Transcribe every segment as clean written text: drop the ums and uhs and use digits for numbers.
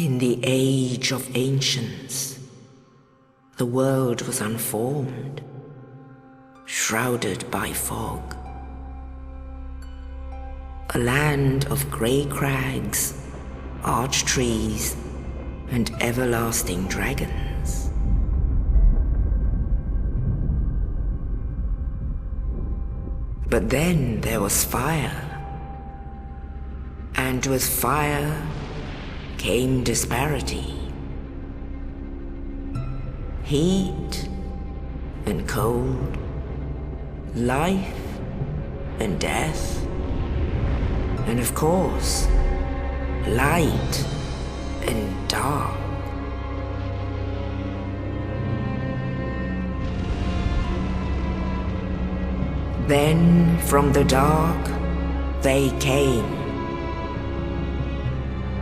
In the age of ancients, the world was unformed, shrouded by fog. A land of grey crags, arch trees, and everlasting dragons. But then there was fire, and with fire came disparity. Heat and cold, life and death, and of course, light and dark. Then from the dark they came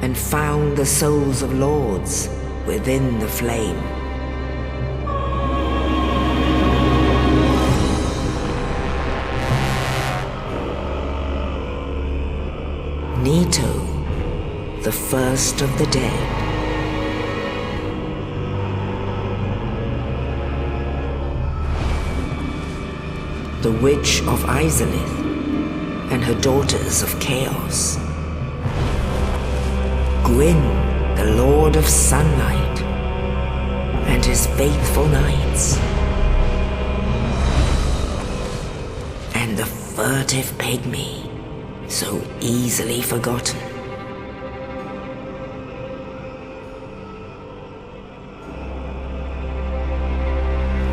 and found the souls of lords within the flame. Nito, the first of the dead. The Witch of Izalith and her daughters of Chaos. Gwyn, the Lord of Sunlight, and his faithful knights. And the furtive pygmy, so easily forgotten.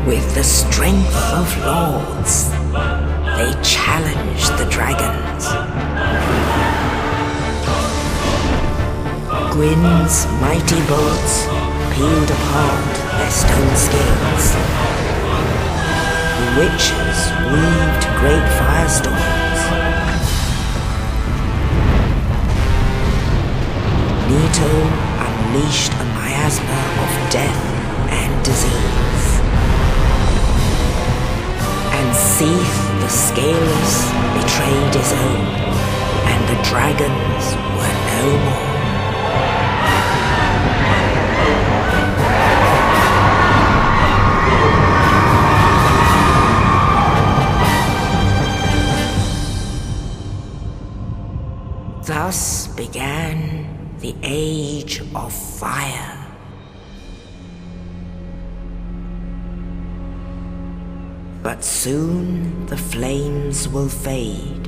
With the strength of lords, they challenged the dragons. Gwyn's mighty bolts peeled apart their stone scales. The witches weaved great firestorms. Nito unleashed a miasma of death and disease. And Seath the Scaleless betrayed his own, and the dragons were no more. Thus began the Age of Fire. But soon the flames will fade,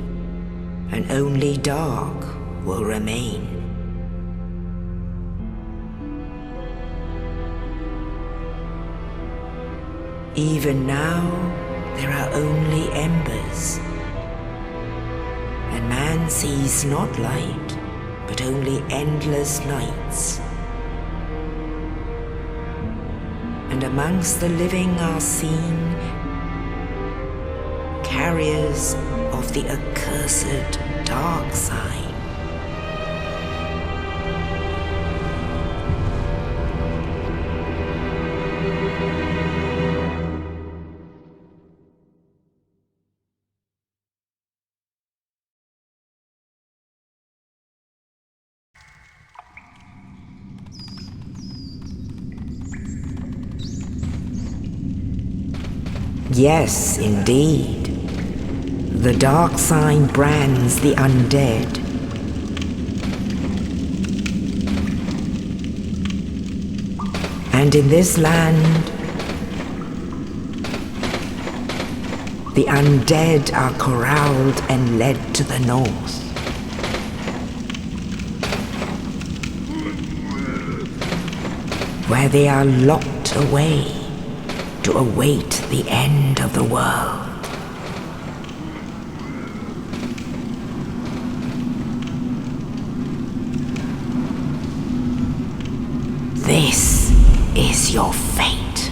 and only dark will remain. Even now, there are only embers, and man sees not light, but only endless nights. And amongst the living are seen carriers of the accursed dark side. Yes, indeed. The dark sign brands the undead. And in this land, the undead are corralled and led to the north. Where they are locked away to await the end of the world. This is your fate.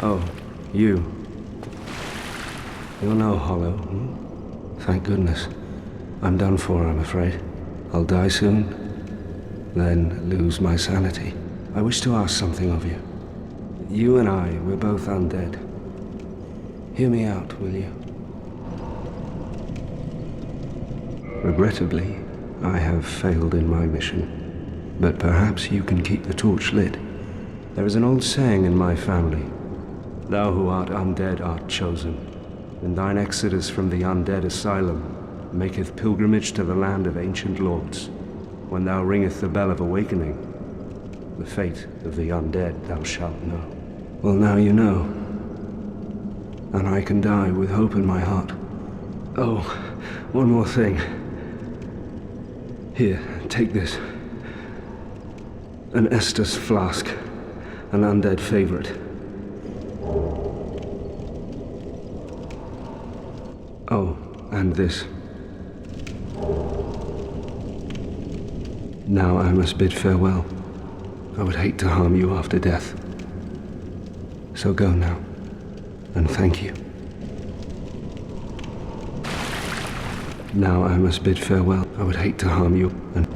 Oh, you. You're no hollow, hmm? Thank goodness. I'm done for, I'm afraid. I'll die soon, then lose my sanity. I wish to ask something of you. You and I, we're both undead. Hear me out, will you? Regrettably, I have failed in my mission, but perhaps you can keep the torch lit. There is an old saying in my family, "Thou who art undead art chosen, and thine exodus from the undead asylum maketh pilgrimage to the land of ancient lords. When thou ringeth the bell of awakening, the fate of the undead thou shalt know." Well, now you know, and I can die with hope in my heart. Oh, one more thing. Here, take this. An Estus flask, an undead favorite. Oh, and this. Now I must bid farewell. I would hate to harm you after death. So go now, and thank you. Now I must bid farewell. I would hate to harm you, and...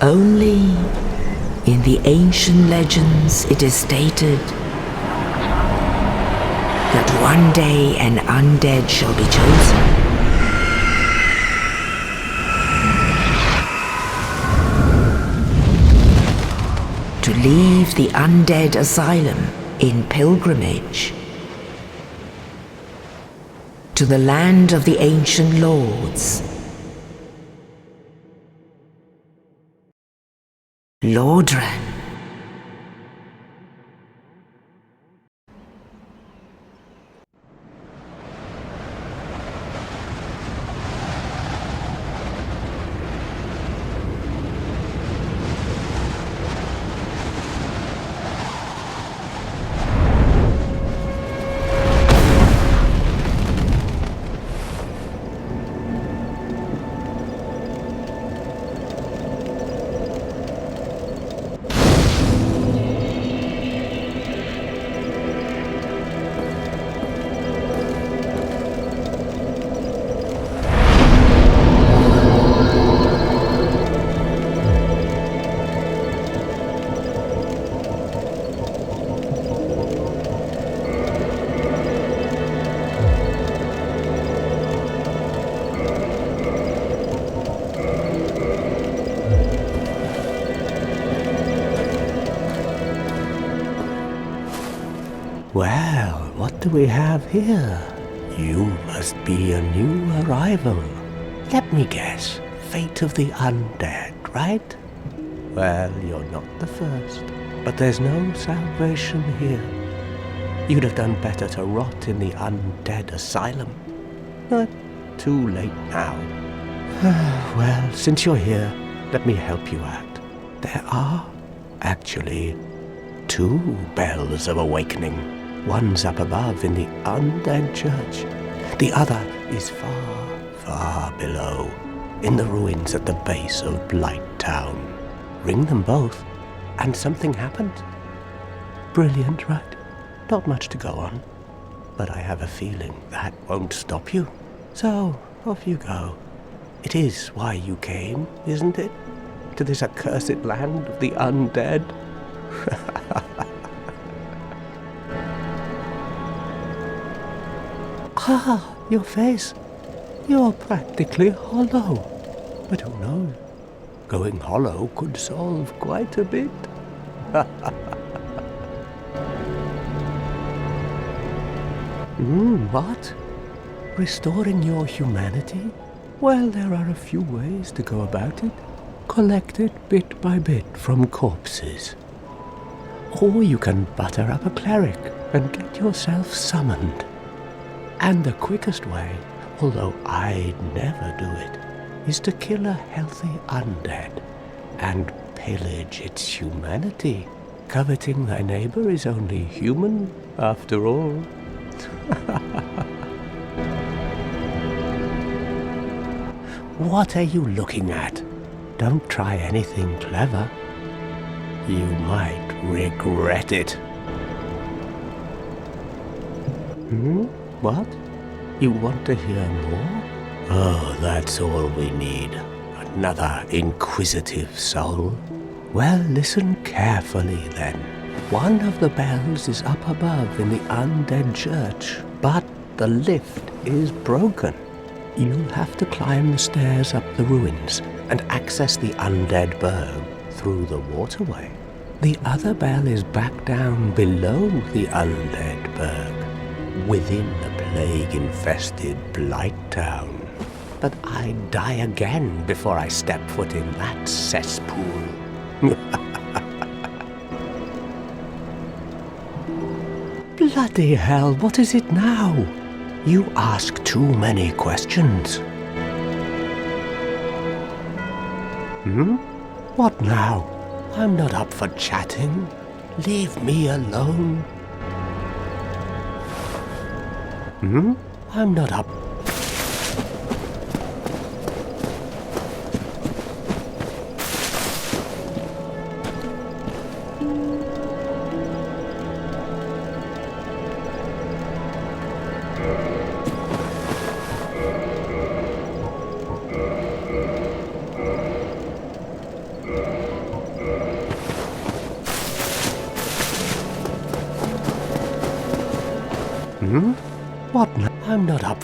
Only in the ancient legends it is stated that one day an undead shall be chosen. To leave the undead asylum in pilgrimage to the land of the ancient lords, Lordran. Well, what do we have here? You must be a new arrival. Let me guess, fate of the undead, right? Well, you're not the first, but there's no salvation here. You'd have done better to rot in the undead asylum. But too late now. Well, since you're here, let me help you out. There are, actually, 2 bells of awakening. One's up above in the undead church. The other is far, far below, in the ruins at the base of Blight Town. Ring them both, and something happens. Brilliant, right? Not much to go on, but I have a feeling that won't stop you. So, off you go. It is why you came, isn't it? To this accursed land of the undead? Ah, your face. You're practically hollow. But who knows? Going hollow could solve quite a bit. What? Restoring your humanity? Well, there are a few ways to go about it. Collect it bit by bit from corpses. Or you can butter up a cleric and get yourself summoned. And the quickest way, although I'd never do it, is to kill a healthy undead and pillage its humanity. Coveting thy neighbor is only human, after all. What are you looking at? Don't try anything clever. You might regret it. What? You want to hear more? Oh, that's all we need. Another inquisitive soul. Well, listen carefully then. One of the bells is up above in the undead church, but the lift is broken. You'll have to climb the stairs up the ruins and access the undead burg through the waterway. The other bell is back down below the undead burg, within the plague-infested Blight Town. But I'd die again before I step foot in that cesspool. Bloody hell, what is it now? You ask too many questions. What now? I'm not up for chatting. Leave me alone. I'm not up. What now? I'm not up.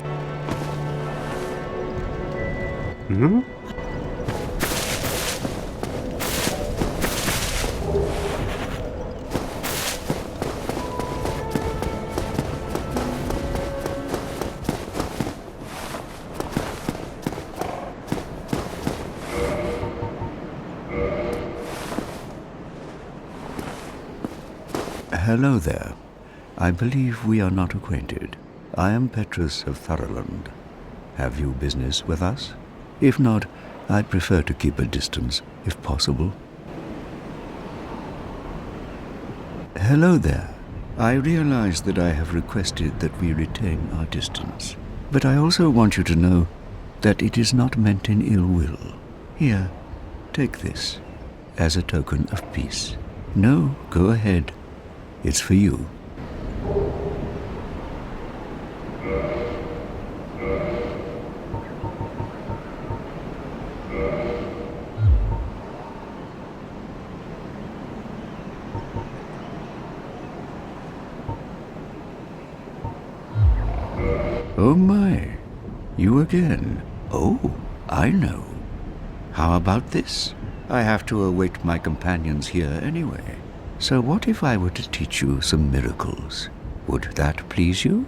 Hello there. I believe we are not acquainted. I am Petrus of Thoroland. Have you business with us? If not, I'd prefer to keep a distance, if possible. Hello there. I realize that I have requested that we retain our distance, but I also want you to know that it is not meant in ill will. Here, take this, as a token of peace. No, go ahead. It's for you. Oh my, you again. Oh, I know. How about this? I have to await my companions here anyway. So what if I were to teach you some miracles? Would that please you?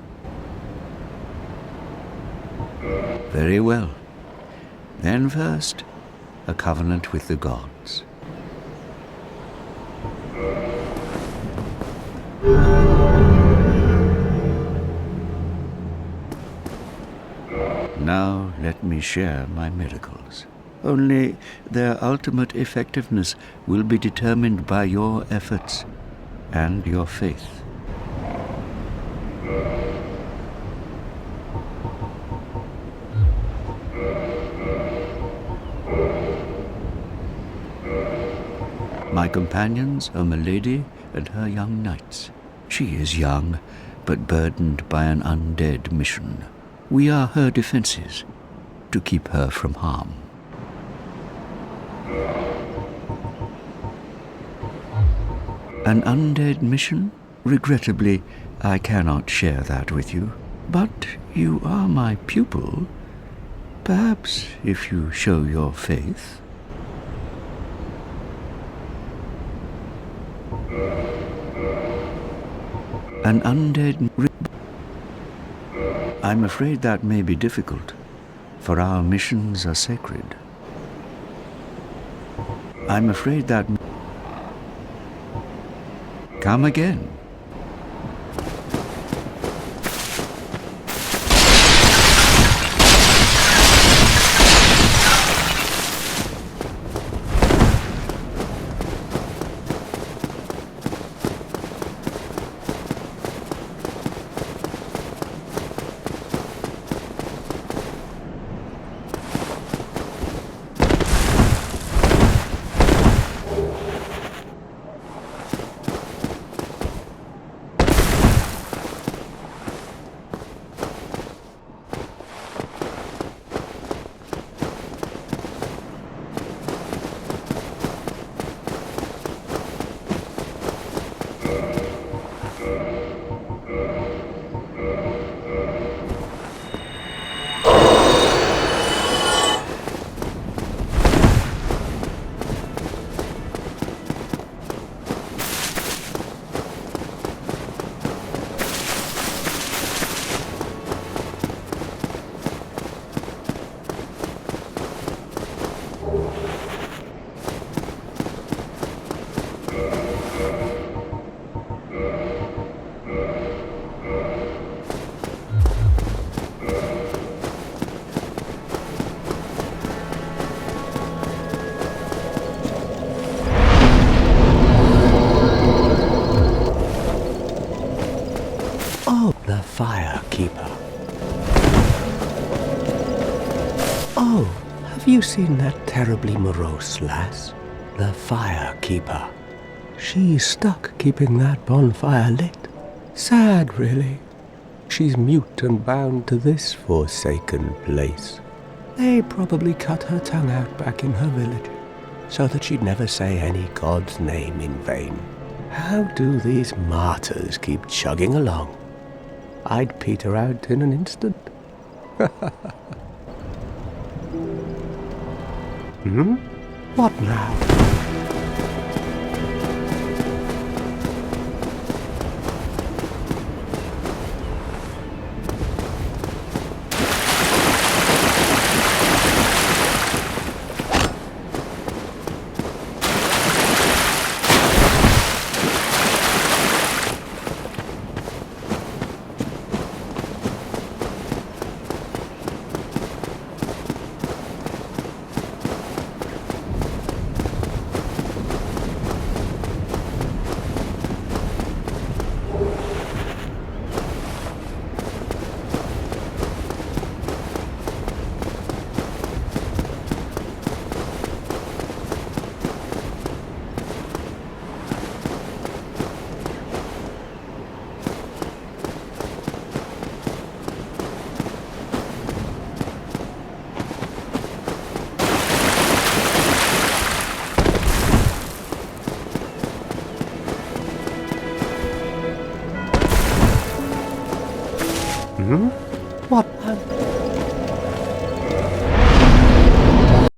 Very well. Then first, a covenant with the gods. Now let me share my miracles. Only their ultimate effectiveness will be determined by your efforts and your faith. My companions are Milady and her young knights. She is young, but burdened by an undead mission. We are her defenses, to keep her from harm. An undead mission? Regrettably, I cannot share that with you. But you are my pupil. Perhaps if you show your faith. An undead... I'm afraid that may be difficult, for our missions are sacred. I'm afraid that... Come again. The Firekeeper. Oh, have you seen that terribly morose lass? The Firekeeper. She's stuck keeping that bonfire lit. Sad, really. She's mute and bound to this forsaken place. They probably cut her tongue out back in her village, so that she'd never say any god's name in vain. How do these martyrs keep chugging along? I'd peter out in an instant. What now? What?